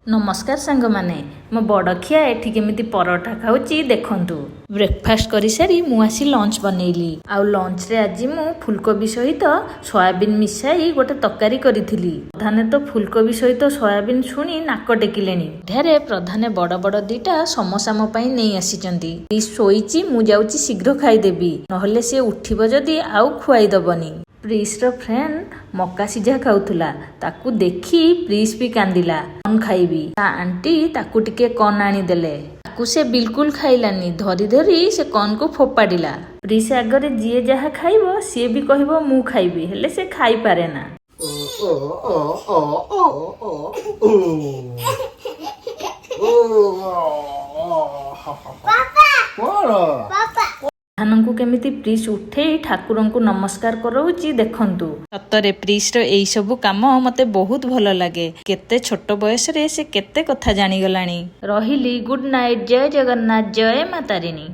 नमस्कार सांग माने मो बड़ खिया एठी केमिति परोठा खाऊची देखंतु। ब्रेकफास्ट करी सारी मु आसी लंच बनैली। आउ लंच रे आज मु फुलकोबी सहित सोयाबीन मिसाई गोटे तरकारी करिथिली। प्रधाने तो फुलकोबी सहित सोयाबीन शुणी नाक टेकिलेनी। ढेरे प्रधाने बड़ बड़ दीटा समोसा मो पई नै आसीचंती। ई सोईची मु जाउची शीघ्र खाइदेबी नहले से उठिबो जदी आउ खुआई दबनी। प्रिस रो फ्रेंड मका सिझा खाउथुला ताकू देखी प्रिस भी कांदिला। कौन खाइबी ता आंटी ताकू टिके कौन आनी देले ताकू से बिल्कुल खाइलानी। धरी धरी से कौन को फोपाडिला। प्रिस आगरे जिए जहा खाइबो सी भी कहबो मु खाइबी हेले से खाई पारे ना। प्रधानଙ୍କୁ केमिति प्रिस उठे ठाकुरଙ୍କୁ नमस्कार करौची देखंतु। सतरे प्रिस रो एई सब काम मते बहुत भल लागे। केते छोट बयस रे से केते कथा जानी गलानी। रहिली गुड नाइट। जय जगन्नाथ। जय मातारिणी।